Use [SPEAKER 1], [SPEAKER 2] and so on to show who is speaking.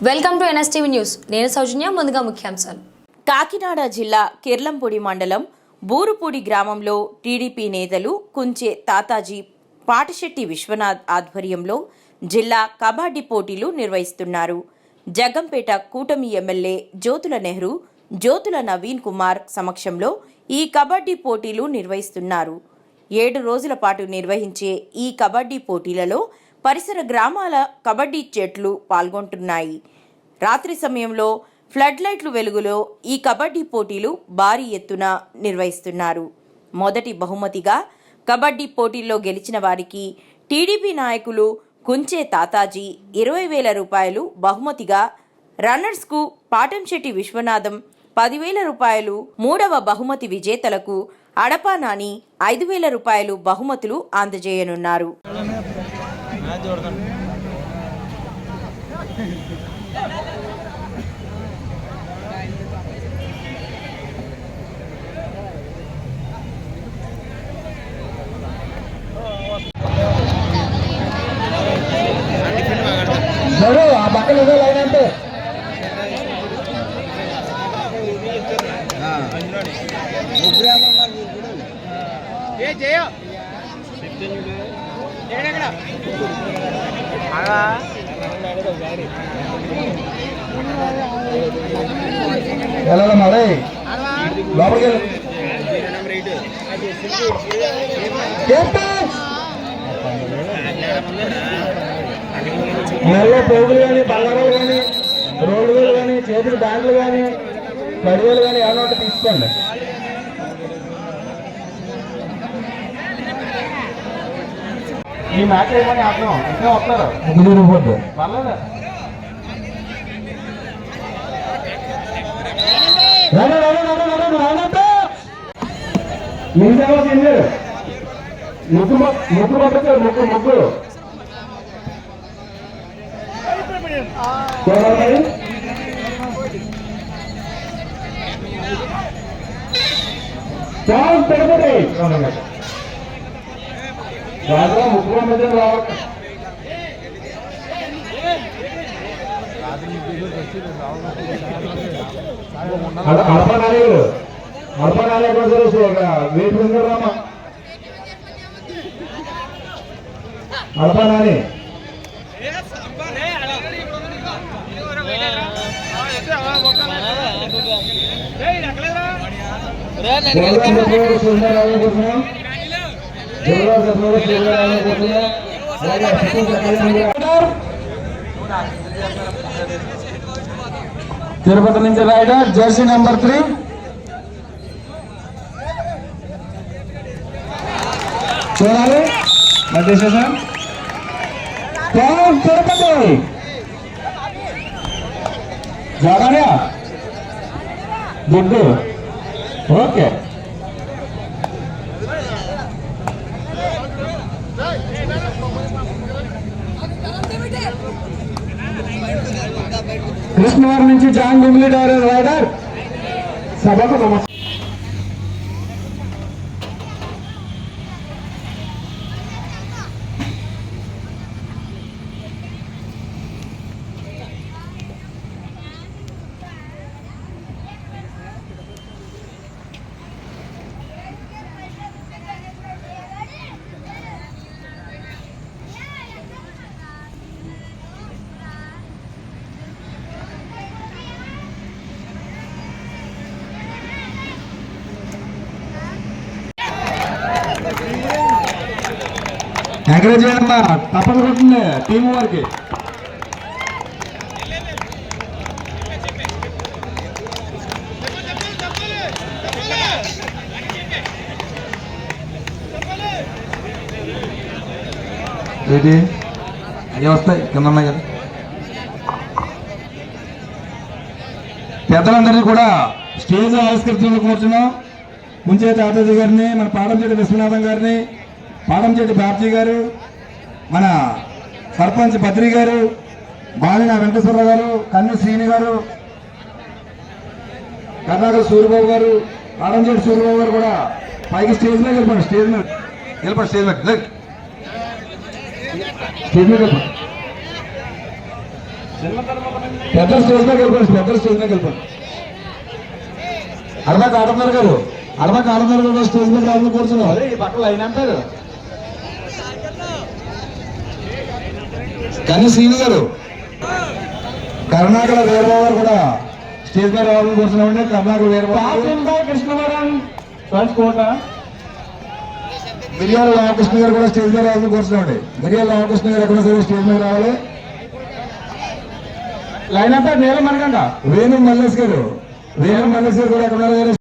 [SPEAKER 1] Welcome to NSTV news. నేను సౌజన్య. ముందుగా ముఖ్యాంశాలు.
[SPEAKER 2] కాకినాడ జిల్లా కిర్లంపూడి మండలం బూరుపూడి గ్రామంలో టీడీపీ నేతలు కుంచే తాతాజీ, పాటిశెట్టి విశ్వనాథ్ ఆధ్వర్యంలో జిల్లా కబడ్డీ పోటీలు నిర్వహిస్తున్నారు. జగ్గంపేట కూటమి ఎమ్మెల్యే జ్యోతుల నెహ్రూ, జ్యోతుల నవీన్ కుమార్ సమక్షంలో ఈ కబడ్డీ పోటీలు నిర్వహిస్తున్నారు. 7 రోజుల పాటు నిర్వహించే ఈ కబడ్డీ పోటీలలో పరిసర గ్రామాల కబడ్డీ జట్లు పాల్గొంటున్నాయి. రాత్రి సమయంలో ఫ్లడ్ లైట్లు వెలుగులో ఈ కబడ్డీ పోటీలు భారీ ఎత్తున నిర్వహిస్తున్నారు. మొదటి బహుమతిగా కబడ్డీ పోటీల్లో గెలిచిన వారికి టీడీపీ నాయకులు కుంచే తాతాజీ 20,000 రూపాయలు బహుమతిగా, రన్నర్స్కు పాటంశెట్టి విశ్వనాథం 10,000 రూపాయలు, మూడవ బహుమతి విజేతలకు అడపా నాని 5,000 రూపాయలు బహుమతులు అందజేయనున్నారు.
[SPEAKER 3] ఆ పక్కన లైన్ అంటే వెళ్ళాలి మరి లోపలికి నెలలో పోగులు కానీ, బంగారాలు కానీ, రోడ్లు కానీ, చేతులు బ్యాంకులు కానీ, కడివేలు కానీ ఏమన్నా ఉంటే తీసుకోండి. ఈ మ్యాచ్ ఏమని అర్థం ఇంకా వస్తారు పోద్దు పర్లేదు. ఇంకేమో తిన్నారు ముగ్గు పట్టుతారు, ముగ్గురు పెడతాయి రాజా ముగ్గురు మధ్య రావాలి. అడపనాలే వేపు రామా అడపనాని తిరుపతి నుంచి రైడర్ జెర్సీ నెంబర్ 3 చూడాలి. తిరుపతి జాగానే గుడ్డు ఓకే. కృష్ణవారి నుంచి జాన్ గుమ్లీ రైడర్ సభకు నమస్కారం. ఎంకరేజ్ చేయాలమ్మా, తప్పని కొట్టింది టీం వారికి. ఏంటి అదే వస్తాయి కింద ఉన్నాయి కదా. పెద్దలందరినీ కూడా స్టేజ్ ఆవిష్కరించడంలో కూర్చున్నాం. ముంచే తాతాజీ గారిని, మన పాటంశెట్టి విశ్వనాథం గారిని, పాటంశెట్టి బాబ్జీ గారు, మన సర్పంచ్ బద్రి గారు, బాలిన వెంకటేశ్వరరావు గారు, కన్ను శ్రీని గారు, కర్ణాకర్ సూర్యబాబు గారు, పాటంశెట్టి సూర్యబాబు గారు కూడా పైకి స్టేజ్ మీద వెళ్ళిపోండి. స్టేజ్ మీద వెళ్ళిపోండి. స్టేజ్ మీద పెద్ద స్టేజ్ మీద వెళ్ళిపోండి, పెద్ద స్టేజ్ మీద వెళ్ళిపోండి. అడమా కాటన్నారు గారు, అడమా కాటన్నారు గారు స్టేజ్ మీద రావాలని కూర్చున్నాం. అదే ఈ పక్కన లైన్ అంటారు కానీ శ్రీని గారు, కర్ణాటక వీరబాబు గారు కూడా స్టేజ్ మీద రావాలని కూర్చున్నామండి. కర్ణాటక వీరబాబు, కృష్ణవరం కోట, మిరియాల రామకృష్ణ గారు కూడా స్టేజ్ మీద రావాలని కూర్చున్నామండి. మిరియాల రామకృష్ణ గారు ఎక్కడ సరే స్టేజ్ మీద రావాలి. లైన్ అంతా నేల మనకంట వేణు మల్లేష్ గారు, వేణు మల్లేష్ గారు కూడా ఎక్కడ